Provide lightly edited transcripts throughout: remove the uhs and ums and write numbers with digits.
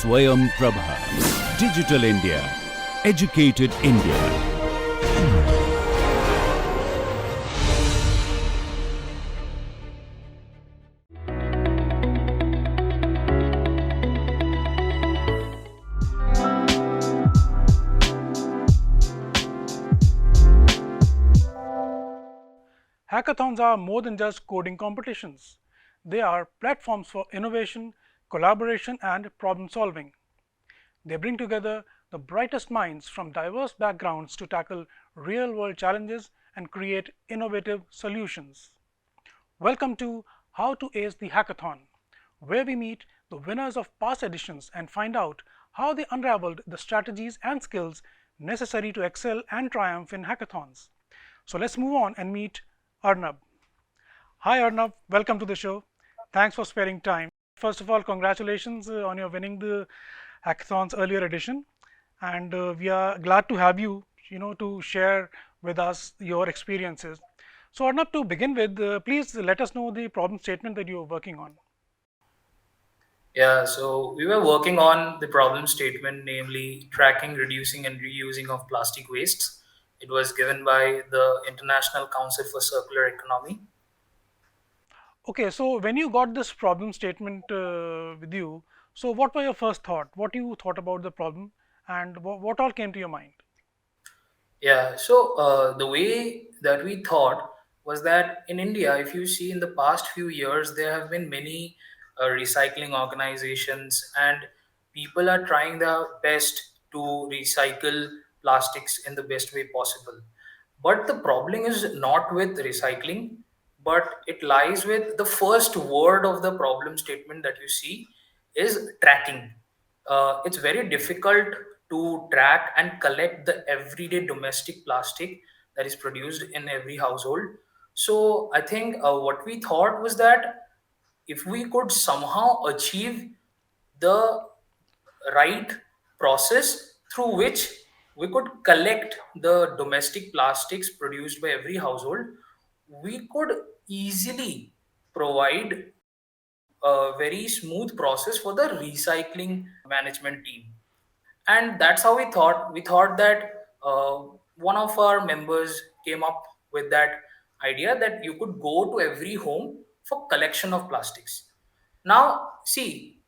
Swayam Prabha. Digital India. Educated India. Hackathons are more than just coding competitions. They are platforms for innovation, collaboration, and problem solving. They bring together the brightest minds from diverse backgrounds to tackle real world challenges and create innovative solutions. Welcome to How to Ace the Hackathon, where we meet the winners of past editions and find out how they unraveled the strategies and skills necessary to excel and triumph in hackathons. So let's move on and meet Arnab. Hi Arnab, welcome to the show. Thanks for sparing time. First of all, congratulations on your winning the hackathon's earlier edition, and we are glad to have you, to share with us your experiences. So Arnab, to begin with, please let us know the problem statement that you are working on. Yeah, so we were working on the problem statement, namely tracking, reducing, and reusing of plastic wastes. It was given by the International Council for Circular Economy. Okay, so when you got this problem statement with you, so what were your first thought? What you thought about the problem, and what all came to your mind? Yeah, so the way that we thought was that in India, if you see in the past few years, there have been many recycling organizations, and people are trying their best to recycle plastics in the best way possible. But the problem is not with recycling, but it lies with the first word of the problem statement that you see is tracking. It's very difficult to track and collect the everyday domestic plastic that is produced in every household. So I think what we thought was that if we could somehow achieve the right process through which we could collect the domestic plastics produced by every household, we could easily provide a very smooth process for the recycling management team. And that's how we thought that one of our members came up with that idea that you could go to every home for collection of plastics. Now see,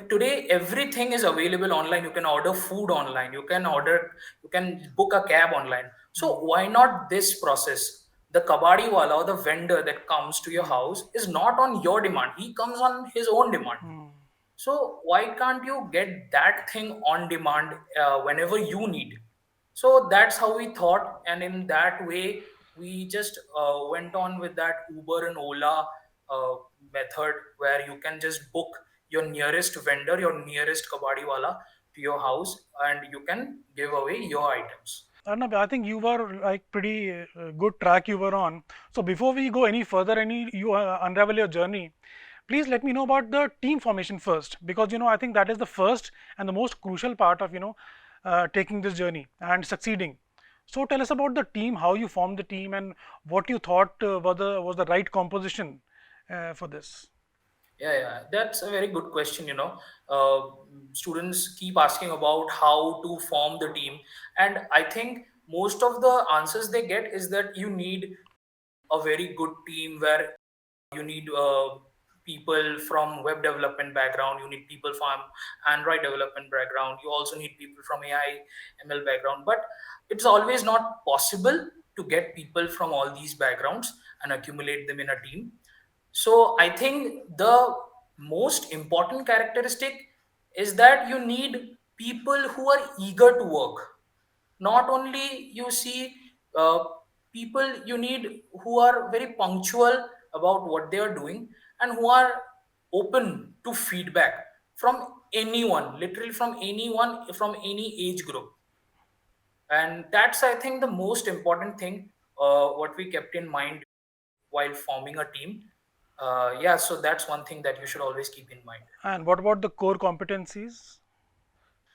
today everything is available online. You can order food online, you can book a cab online. So Hmm. why not this process? The kabadi wala or the vendor that comes to your Hmm. house is not on your demand, he comes on his own demand. Hmm. So why can't you get that thing on demand whenever you need? So that's how we thought, and in that way, we just went on with that Uber and Ola uh, method, where you can just book your nearest vendor, your nearest kabadiwala to your house, and you can give away your items. Arnab, I think you were like pretty good track you were on. So before we go any further, any you unravel your journey, please let me know about the team formation first, because I think that is the first and the most crucial part of taking this journey and succeeding. So tell us about the team, how you formed the team, and what you thought was the right composition for this. Yeah, that's a very good question. Uh, Students keep asking about how to form the team, and I think most of the answers they get is that you need a very good team where you need people from web development background, you need people from Android development background, you also need people from AI ML background. But it's always not possible to get people from all these backgrounds and accumulate them in a team. So I think the most important characteristic is that you need people who are eager to work. Not only you see uh, people, you need who are very punctual about what they are doing and who are open to feedback from anyone, literally from anyone, from any age group. And that's, I think, the most important thing what we kept in mind while forming a team. Yeah, so that's one thing that you should always keep in mind. And what about the core competencies?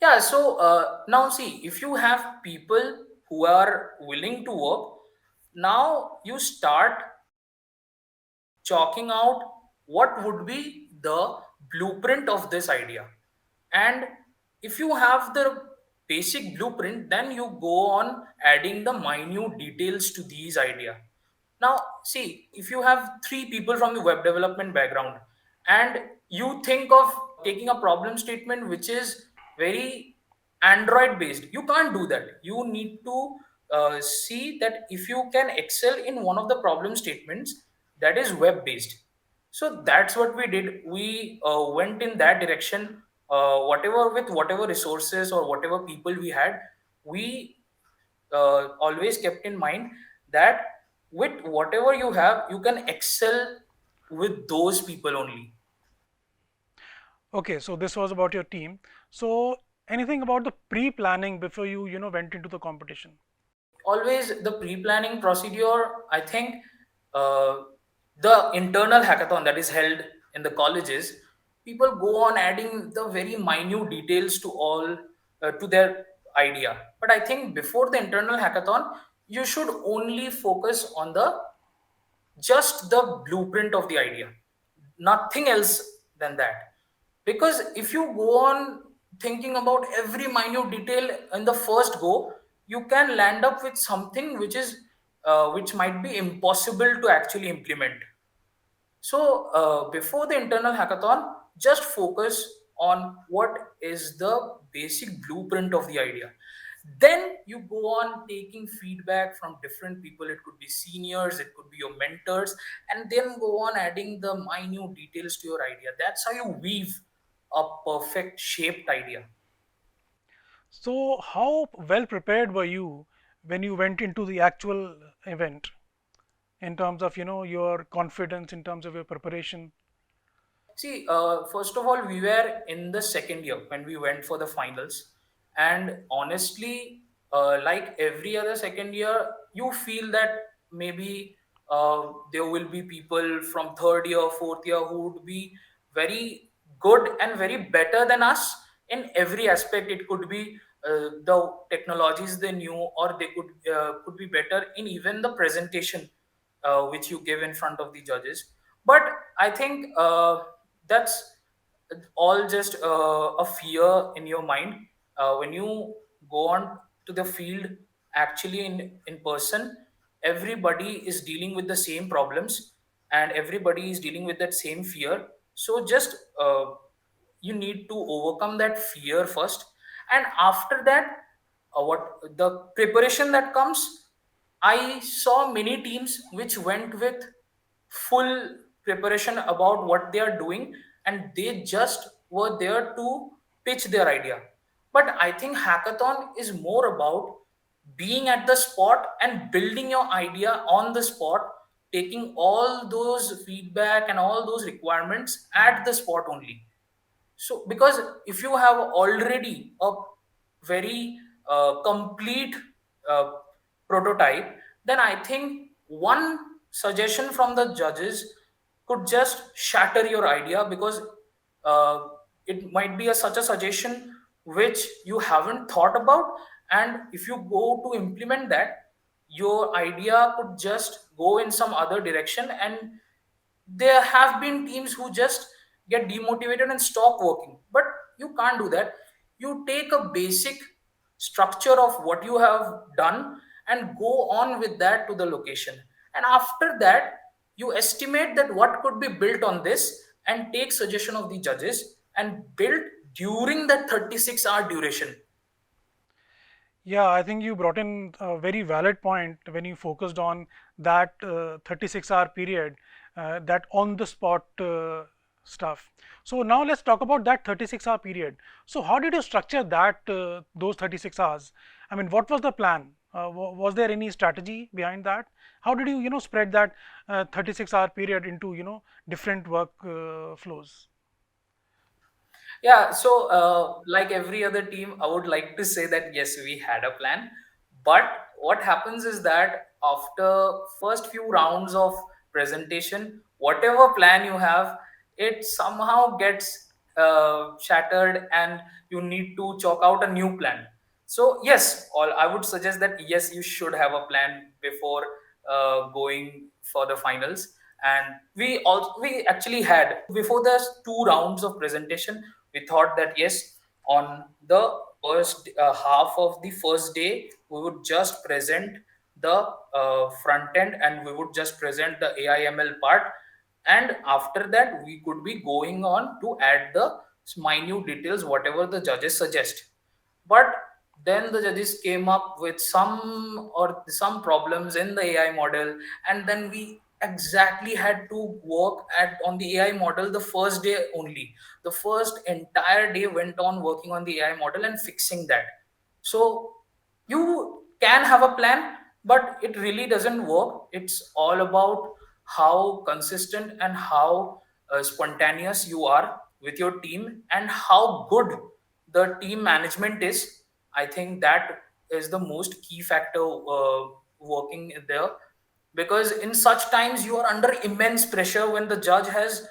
Yeah, so now see, if you have people who are willing to work, now you start chalking out what would be the blueprint of this idea. And if you have the basic blueprint, then you go on adding the minute details to these idea. Now see, if you have three people from the web development background and you think of taking a problem statement which is very Android based, you can't do that. You need to see that if you can excel in one of the problem statements that is web based. So that's what we did. We went in that direction. Whatever, with whatever resources or whatever people we had, we always kept in mind that with whatever you have, you can excel with those people only. Okay, so this was about your team. So anything about the pre-planning before you, went into the competition? Always the pre-planning procedure, I think, uh, the internal hackathon that is held in the colleges, people go on adding the very minute details to all to their idea. But I think before the internal hackathon, you should only focus on the just the blueprint of the idea, nothing else than that. Because if you go on thinking about every minute detail in the first go, you can land up with something which is which might be impossible to actually implement. So, before the internal hackathon, just focus on what is the basic blueprint of the idea. Then you go on taking feedback from different people. It could be seniors, it could be your mentors, and then go on adding the minute details to your idea. That's how you weave a perfect shaped idea. So how well prepared were you when you went into the actual event in terms of, your confidence, in terms of your preparation? See, first of all, we were in the second year when we went for the finals, and honestly, like every other second year, you feel that maybe there will be people from third year, fourth year who would be very good and very better than us in every aspect. It could be the technologies they knew, or they could be better in even the presentation which you give in front of the judges. But I think that's all just a fear in your mind. When you go on to the field, actually in person, everybody is dealing with the same problems and everybody is dealing with that same fear. So just you need to overcome that fear first, and after that, what the preparation that comes, I saw many teams which went with full preparation about what they are doing, and they just were there to pitch their idea. But I think hackathon is more about being at the spot and building your idea on the spot, taking all those feedback and all those requirements at the spot only. So because if you have already a very complete uh, prototype, then I think one suggestion from the judges could just shatter your idea, because uh, it might be such a suggestion which you haven't thought about, and if you go to implement that, your idea could just go in some other direction, and there have been teams who just get demotivated and stop working. But you can't do that. You take a basic structure of what you have done and go on with that to the location, and after that you estimate that what could be built on this, and take suggestion of the judges and build during that 36-hour duration. Yeah, I think you brought in a very valid point when you focused on that 36-hour period, that on the spot stuff. So now let's talk about that 36-hour period. So how did you structure that those 36 hours? I mean, what was the plan? Was there any strategy behind that? How did you, spread that 36-hour period into, different work flows? Yeah, so like every other team, I would like to say that yes, we had a plan. But what happens is that after first few rounds of presentation, whatever plan you have, it somehow gets shattered, and you need to chalk out a new plan. So yes, all I would suggest that yes, you should have a plan before going for the finals. And we actually had before the two rounds of presentation, we thought that yes, On the first half of the first day, we would just present the front end, and we would just present the AIML part, and after that we could be going on to add the minute details whatever the judges suggest. But then the judges came up with some problems in the AI model, and then we exactly had to work at on the AI model the first day only. The first entire day went on working on the AI model and fixing that. So you can have a plan, but it really doesn't work. It's all about how consistent and how spontaneous you are with your team, and how good the team management is. I think that is the most key factor working there, because in such times you are under immense pressure when the judge has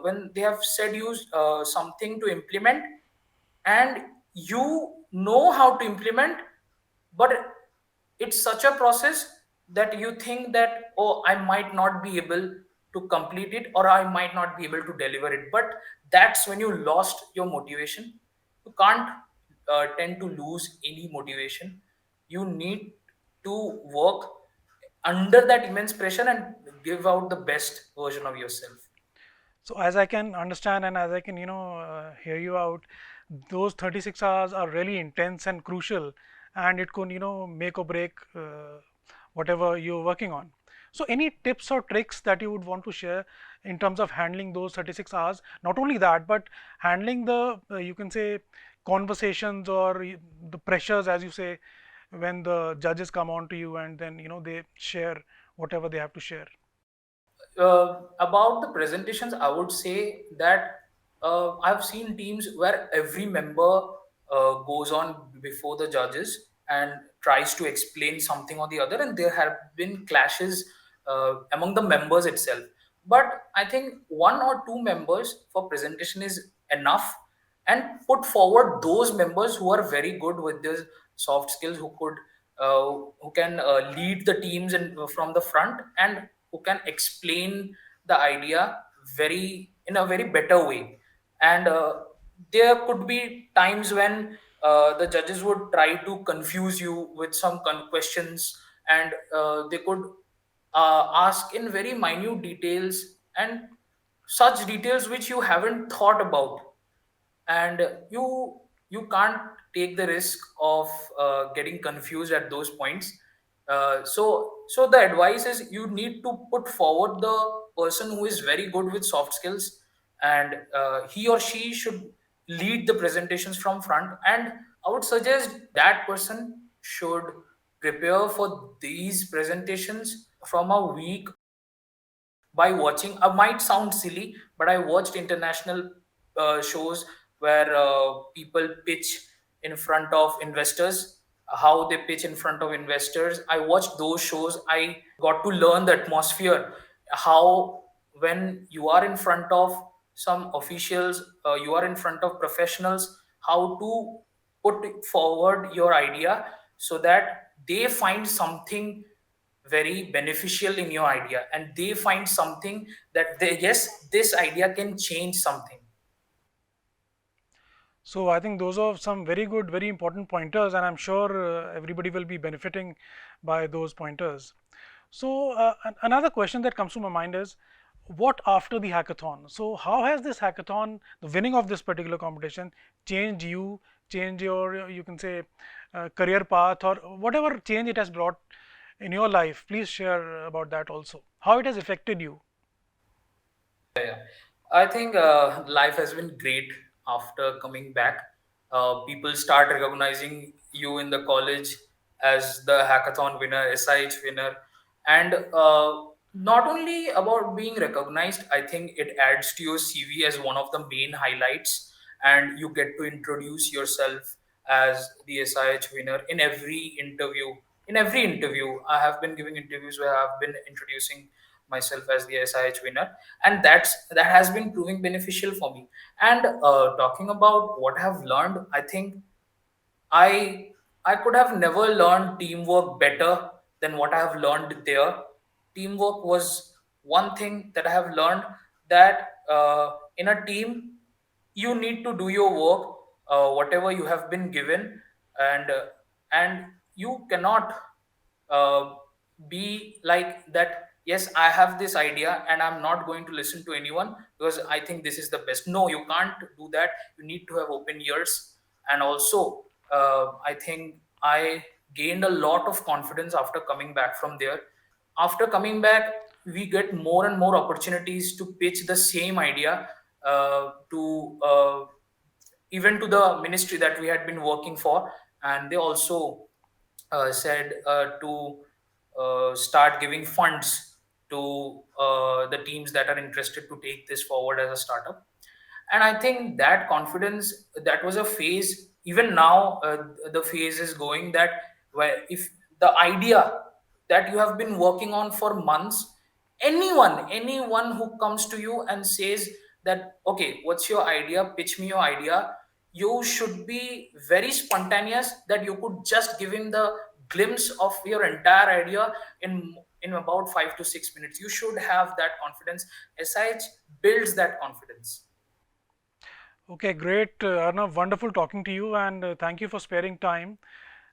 when they have said you something to implement, and you know how to implement, but it's such a process that you think that, oh, I might not be able to complete it, or I might not be able to deliver it. But that's when you lost your motivation. You can't tend to lose any motivation. You need to work under that immense pressure and give out the best version of yourself. So as I can understand and as I can, hear you out, those 36 hours are really intense and crucial, and it could, make or break whatever you're working on. So any tips or tricks that you would want to share in terms of handling those 36 hours? Not only that, but handling the, you can say, conversations or the pressures, as you say, when the judges come on to you and then, they share whatever they have to share. About the presentations, I would say that I've seen teams where every member goes on before the judges and tries to explain something or the other, and there have been clashes among the members itself. But I think one or two members for presentation is enough, and put forward those members who are very good with the soft skills, who can lead the teams from the front, and who can explain the idea very in a very better way. And there could be times when the judges would try to confuse you with some questions, and they could ask in very minute details, and such details which you haven't thought about, and you can't take the risk of getting confused at those points. So the advice is you need to put forward the person who is very good with soft skills, and he or she should lead the presentations from front. And I would suggest that person should prepare for these presentations from a week by watching. Might sound silly, but I watched international shows where people pitch in front of investors. How they pitch in front of investors, I watched those shows. I got to learn the atmosphere, how when you are in front of some officials, you are in front of professionals, how to put forward your idea so that they find something very beneficial in your idea, and they find something that they, yes, this idea can change something. So I think those are some very good, very important pointers, and I'm sure everybody will be benefiting by those pointers. So another question that comes to my mind is, what after the hackathon? So how has this hackathon, the winning of this particular competition, changed you, changed your, you can say, career path, or whatever change it has brought in your life? Please share about that also. How it has affected you. Yeah. I think life has been great after coming back. People start recognizing you in the college as the hackathon winner, SIH winner, and not only about being recognized. I think it adds to your CV as one of the main highlights, and you get to introduce yourself as the SIH winner in every interview. In every interview, I have been giving interviews where I've been introducing myself as the SIH winner, and that has been proving beneficial for me. And talking about what I have learned, I think I I could have never learned teamwork better than what I have learned there. Teamwork was one thing that I have learned, that in a team you need to do your work whatever you have been given, and you cannot uh, be like that, yes, I have this idea and I'm not going to listen to anyone because I think this is the best. No, you can't do that. You need to have open ears. And also, I think I gained a lot of confidence after coming back from there. After coming back, we get more and more opportunities to pitch the same idea to even to the ministry that we had been working for, and they also said to start giving funds to the teams that are interested to take this forward as a startup. And I think that confidence, that was a phase. Even now, the phase is going that where if the idea that you have been working on for months, anyone who comes to you and says that, okay, what's your idea, pitch me your idea, you should be very spontaneous, that you could just give him the glimpse of your entire idea in about 5 to 6 minutes. You should have that confidence. SIH builds that confidence. Okay, great, Arnav. Wonderful talking to you, and thank you for sparing time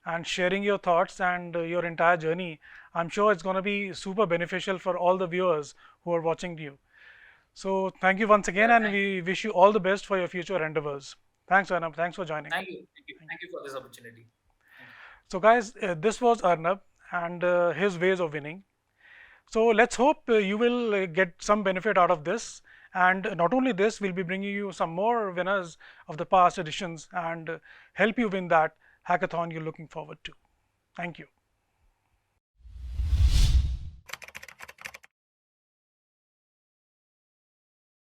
and sharing your thoughts and your entire journey. I'm sure it's going to be super beneficial for all the viewers who are watching you. So, thank you once again, Yeah, and we wish you all the best for your future endeavors. Thanks, Arnav. Thanks for joining. thank you for this opportunity. Thank you. So, guys, this was Arnav and his ways of winning. So let's hope you will get some benefit out of this. And not only this, we'll be bringing you some more winners of the past editions and help you win that hackathon you're looking forward to. Thank you.